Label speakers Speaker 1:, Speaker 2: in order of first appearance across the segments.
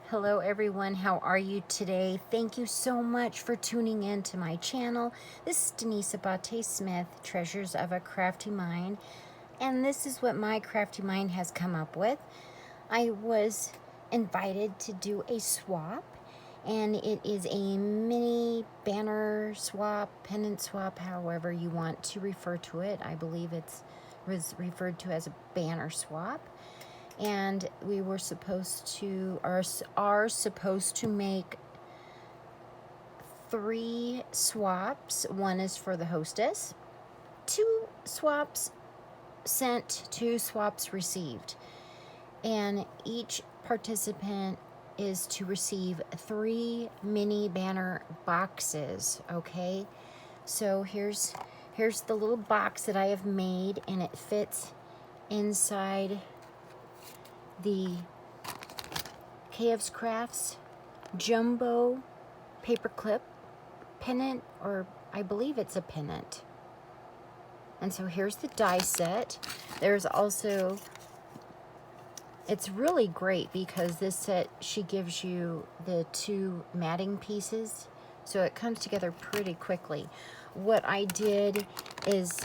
Speaker 1: Hello everyone, how are you today? Thank you so much for tuning in to my channel. This is Denise Abate Smith, Treasures of a Crafty Mind, and this is what my crafty mind has come up with. I was invited to do a swap, and it is a mini banner swap, pennant swap, however you want to refer to it. I believe it was referred to as a banner swap. And we were supposed to, are supposed to make 3 swaps. One is for the hostess, 2 swaps sent, 2 swaps received. And each participant is to receive 3 mini banner boxes, okay? So here's the little box that I have made, and it fits inside the KSCrafts jumbo paperclip pennant, or I believe it's a pennant. And so here's the die set. There's also, it's really great because this set, she gives you the 2 matting pieces, so it comes together pretty quickly. What I did is,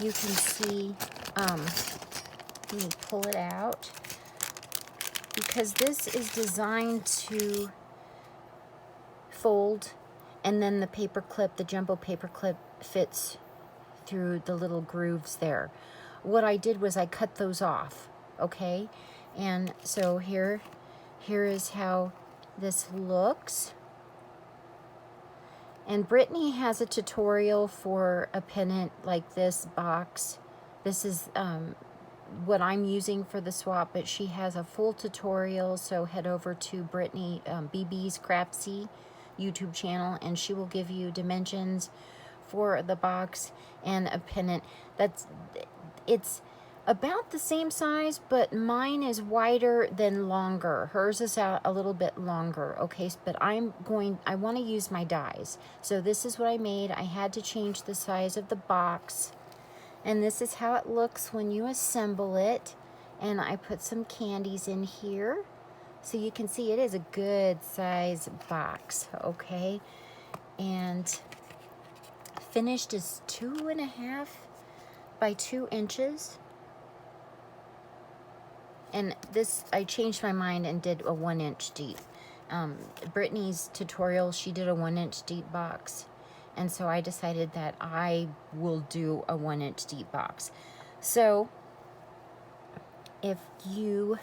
Speaker 1: you can see, let me pull it out, because this is designed to fold, and then the paper clip, the jumbo paper clip, fits through the little grooves there. What I did was I cut those off, okay? And so here is how this looks. And Brittany has a tutorial for a pennant like this box. This is what I'm using for the swap, but she has a full tutorial, so head over to Brittany BB's Craftsy YouTube channel, and she will give you dimensions for the box and a pennant. It's about the same size, but mine is wider than longer. Hers is out a little bit longer, okay? But I want to use my dies. So this is what I made. I had to change the size of the box, and this is how it looks when you assemble it. And I put some candies in here, so you can see it is a good size box, okay? And finished is 2.5 by 2 inches. And this, I changed my mind and did a 1 inch deep. Brittany's tutorial, she did a 1 inch deep box. And so I decided that I will do a 1 inch deep box. So if you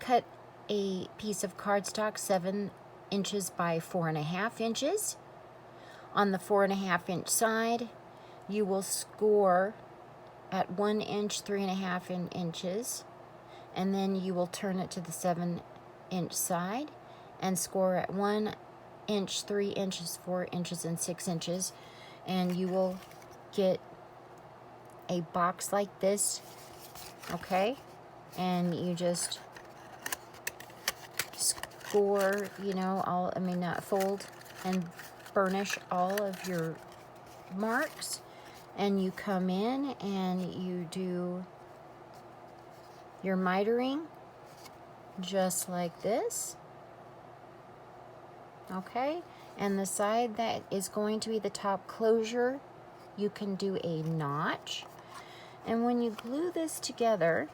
Speaker 1: cut a piece of cardstock 7 inches by 4.5 inches, on the 4.5 inch side, you will score at 1 inch, 3.5 inches, and then you will turn it to the 7 inch side and score at 1 inch, 3 inches, 4 inches, and 6 inches, and you will get a box like this, okay? And you just score, you know, fold and burnish all of your marks, and you come in and you do your mitering just like this, okay? And the side that is going to be the top closure, you can do a notch. And when you glue this together,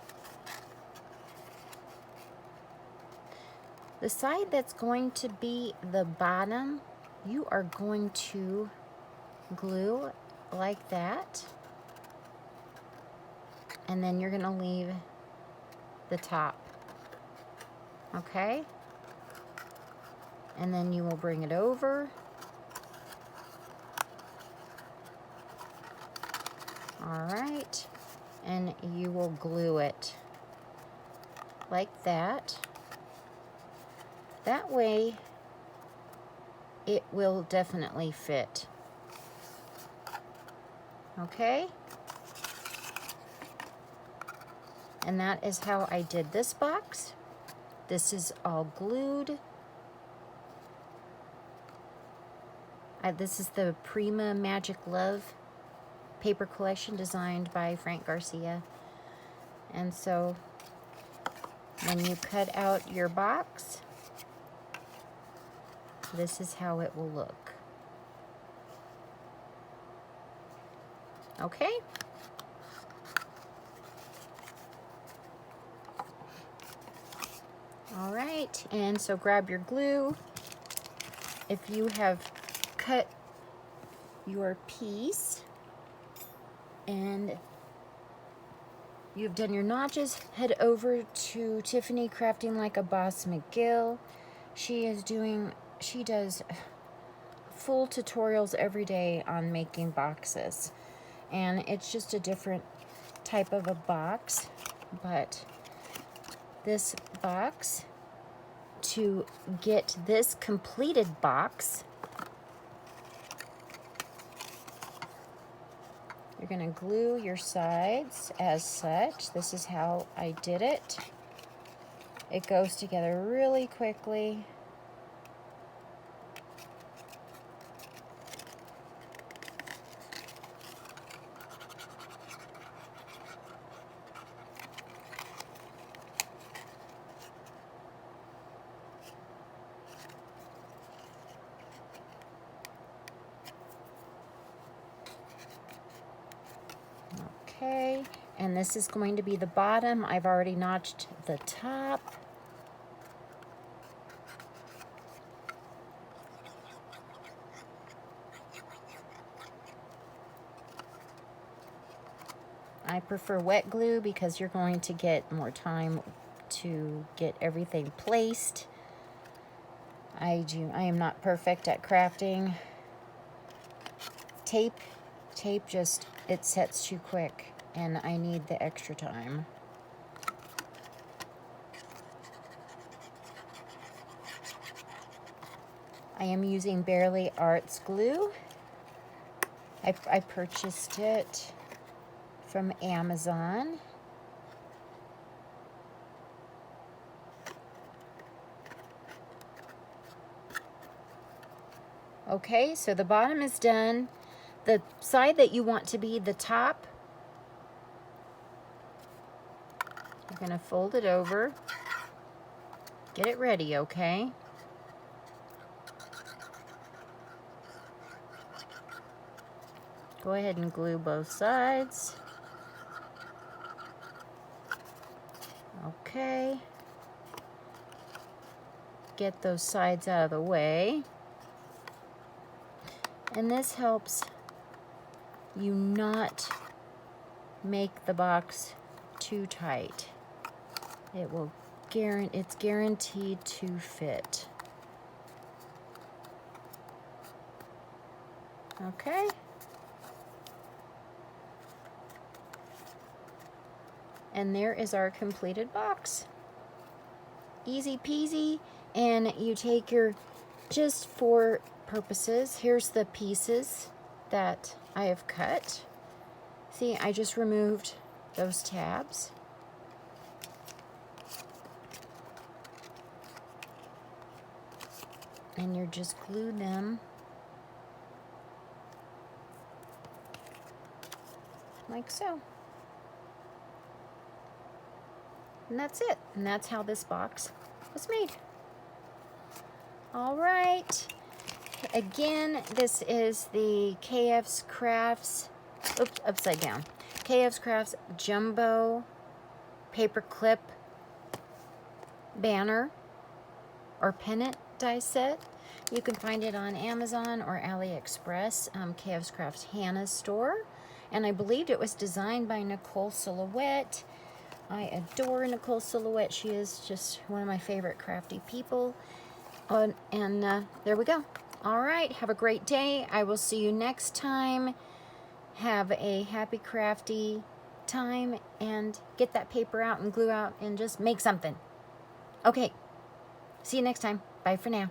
Speaker 1: the side that's going to be the bottom, you are going to glue like that, and then you're going to leave the top, okay? And then you will bring it over. All right, and you will glue it like that. That way it will definitely fit, okay? And that is how I did this box. This is all glued. This is the Prima Magic Love paper collection designed by Frank Garcia. And so when you cut out your box, this is how it will look. Okay? All right, and so grab your glue. If you have cut your piece and you've done your notches, head over to Tiffany Crafting Like a Boss McGill. She does full tutorials every day on making boxes. And it's just a different type of a box, but this box, to get this completed box, you're going to glue your sides as such. This is how I did it. It goes together really quickly. Okay, and this is going to be the bottom. I've already notched the top. I prefer wet glue because you're going to get more time to get everything placed. I am not perfect at crafting. Tape just, it sets too quick, and I need the extra time. I am using Barely Arts glue. I purchased it from Amazon. Okay, so the bottom is done. The side that you want to be the top, you're going to fold it over. Get it ready, okay? Go ahead and glue both sides. Okay. Get those sides out of the way. And this helps you not make the box too tight. It's guaranteed to fit. Okay. And there is our completed box. Easy peasy. And you take your, just for purposes, here's the pieces that I have cut. See, I just removed those tabs. And you just glue them like so. And that's it. And that's how this box was made. All right. Again, this is the KSCrafts, oops, upside down. KSCrafts Jumbo Paperclip Banner or Pennant die set. You can find it on Amazon or AliExpress, KSCrafts Hannah's store. And I believed it was designed by Nicole Silhouette. I adore Nicole Silhouette. She is just one of my favorite crafty people. And there we go. All right, have a great day. I will see you next time. Have a happy crafty time and get that paper out and glue out and just make something. Okay, see you next time. Bye for now.